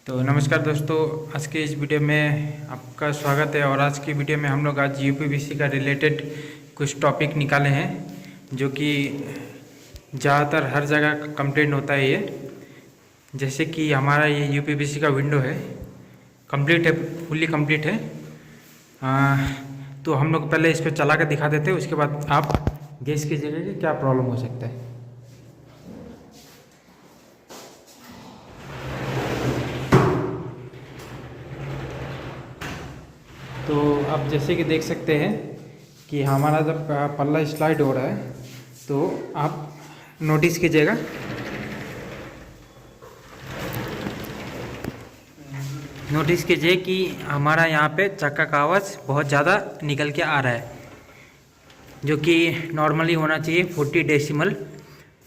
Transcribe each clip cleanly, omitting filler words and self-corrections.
तो नमस्कार दोस्तों, आज के इस वीडियो में आपका स्वागत है। और आज की वीडियो में हम लोग आज यूपीवीसी का रिलेटेड कुछ टॉपिक निकाले हैं जो कि ज़्यादातर हर जगह कंप्लेंट होता है। ये जैसे कि हमारा ये यूपीवीसी का विंडो है, कंप्लीट है, फुल्ली कंप्लीट है। तो हम लोग पहले इसको चला कर दिखा देते हैं, उसके बाद आप गेस कीजिएगा कि क्या प्रॉब्लम हो सकता है। तो आप जैसे कि देख सकते हैं कि हमारा जब पल्ला स्लाइड हो रहा है तो आप नोटिस कीजिएगा। नोटिस कीजिए कि हमारा यहाँ पे चक्का का आवाज़ बहुत ज़्यादा निकल के आ रहा है, जो कि नॉर्मली होना चाहिए 40 डेसिमल।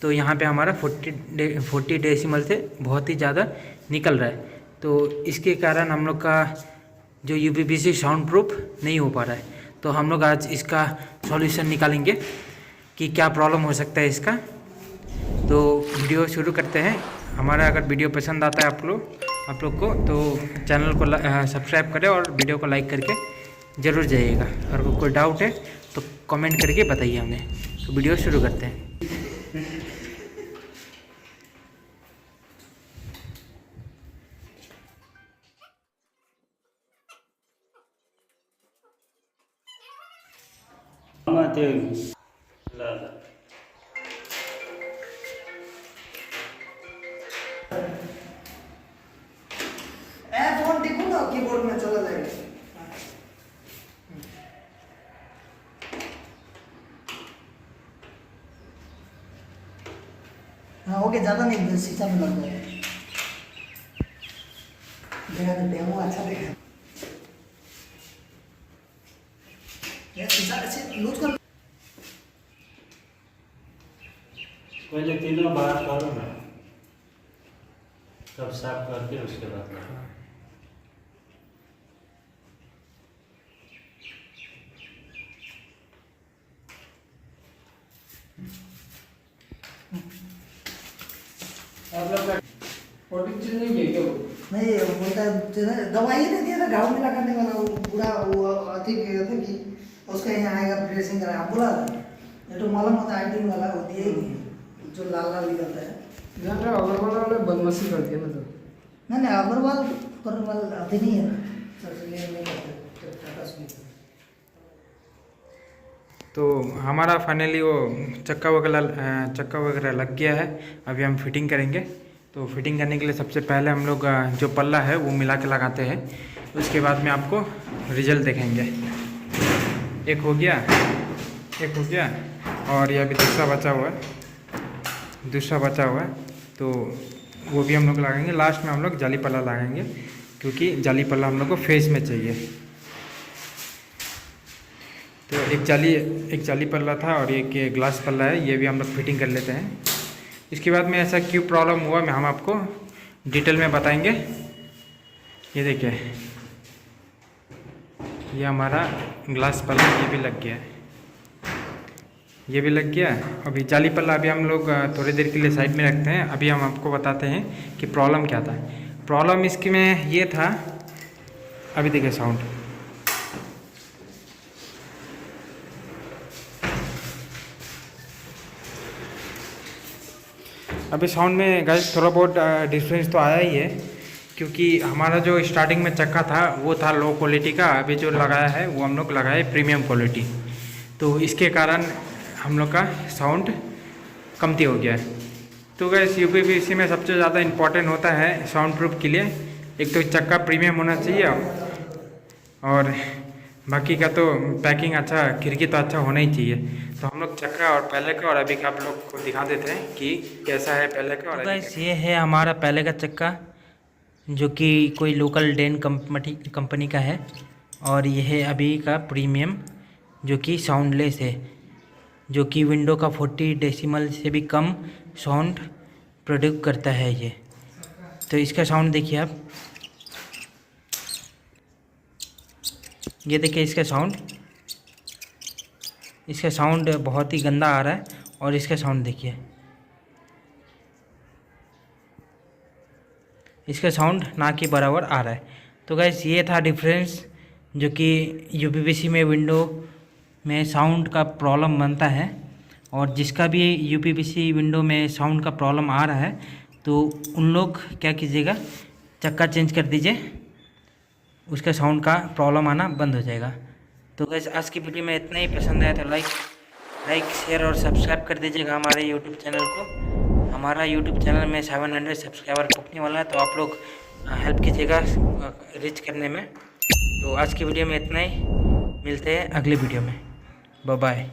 तो यहाँ पे हमारा 40 डेसिमल से बहुत ही ज़्यादा निकल रहा है। तो इसके कारण हम लोग का जो यूपीवीसी साउंड प्रूफ नहीं हो पा रहा है। तो हम लोग आज इसका सॉल्यूशन निकालेंगे कि क्या प्रॉब्लम हो सकता है इसका। तो वीडियो शुरू करते हैं। हमारा अगर वीडियो पसंद आता है आप लोग को तो चैनल को सब्सक्राइब करें और वीडियो को लाइक करके ज़रूर जाइएगा। अगर कोई डाउट है तो कमेंट करके बताइए हमें। तो वीडियो शुरू करते हैं। फोन टिपो ना, कीबोर्ड में चला जाएगा। हाँ ओके, ज़्यादा नहीं, शीशा में लग जाएगा। देखा तो डेमो अच्छा देखा। ये शीशा ऐसे लूज कर। पहले तीनों बार करो ना, तब साफ करके उसके बाद नहीं है क्या वो? नहीं वो बोलता है दवाई नहीं दिया था घाव में लगाने वाला, वो पूरा वो अति गया था कि उसका यहाँ आएगा ड्रेसिंग करा बोला था। ये तो मलम होता है आइडिंग वाला, वो दिया ही नहीं, जो लाल लाल निकलता है। अग्रवाल वाले बदमाशी कर दिया ना। तो नहीं अग्रवाल अति नहीं है ना, नहीं करते टाटा स्टील। तो हमारा फाइनली वो चक्का वगैरह लग गया है। अभी हम फिटिंग करेंगे। तो फिटिंग करने के लिए सबसे पहले हम लोग जो पल्ला है वो मिला के लगाते हैं। उसके बाद में आपको रिजल्ट देखेंगे। एक हो गया और ये अभी दूसरा बचा हुआ है। तो वो भी हम लोग लगाएंगे। लास्ट में हम लोग जाली पल्ला लगाएंगे, क्योंकि जाली पल्ला हम लोग को फेस में चाहिए। तो एक जाली पल्ला था और एक ये ग्लास पल्ला है, ये भी हम लोग फिटिंग कर लेते हैं। इसके बाद में ऐसा क्यों प्रॉब्लम हुआ मैं हम आपको डिटेल में बताएंगे। ये देखिए, ये हमारा ग्लास पल्ला ये भी लग गया है। अभी जाली पल्ला अभी हम लोग थोड़ी देर के लिए साइड में रखते हैं। अभी हम आपको बताते हैं कि प्रॉब्लम क्या था। प्रॉब्लम इसके में ये था, अभी देखिए साउंड, अभी साउंड में गाइस थोड़ा बहुत डिफरेंस तो आया ही है, क्योंकि हमारा जो स्टार्टिंग में चक्का था वो था लो क्वालिटी का। अभी जो लगाया है वो हम लोग लगाए प्रीमियम क्वालिटी। तो इसके कारण हम लोग का साउंड कमती हो गया है। तो गाइस यूपीवीसी में सबसे ज़्यादा इम्पोर्टेंट होता है साउंड प्रूफ के लिए, एक तो चक्का प्रीमियम होना चाहिए और बाकी का तो पैकिंग अच्छा, खिड़की तो अच्छा होना ही चाहिए। तो हम लोग चक्का और पहले का और अभी का आप लोग को दिखा देते हैं कि कैसा है पहले का और अभी का। ये है हमारा पहले का चक्का, जो कि कोई लोकल डेन कंपनी का है। और ये है अभी का प्रीमियम, जो कि साउंडलेस है, जो कि विंडो का 40 डेसिमल से भी कम साउंड प्रोड्यूस करता है ये। तो इसका साउंड देखिए आप, ये देखिए इसका साउंड बहुत ही गंदा आ रहा है। और इसका साउंड देखिए, इसका साउंड ना कि बराबर आ रहा है। तो गाइस ये था डिफरेंस जो कि यूपीवीसी में विंडो में साउंड का प्रॉब्लम बनता है, और जिसका भी यूपीवीसी विंडो में साउंड का प्रॉब्लम आ रहा है तो उन लोग क्या कीजिएगा, चक्का चेंज कर दीजिए, उसका साउंड का प्रॉब्लम आना बंद हो जाएगा। तो गाइस आज की वीडियो में इतना ही। पसंद आया तो लाइक शेयर और सब्सक्राइब कर दीजिएगा हमारे यूट्यूब चैनल को। हमारा यूट्यूब चैनल में 700 सब्सक्राइबर पहुंचने वाला है, तो आप लोग हेल्प कीजिएगा रीच करने में। तो आज की वीडियो में इतना ही, मिलते हैं अगली वीडियो में। Bye bye.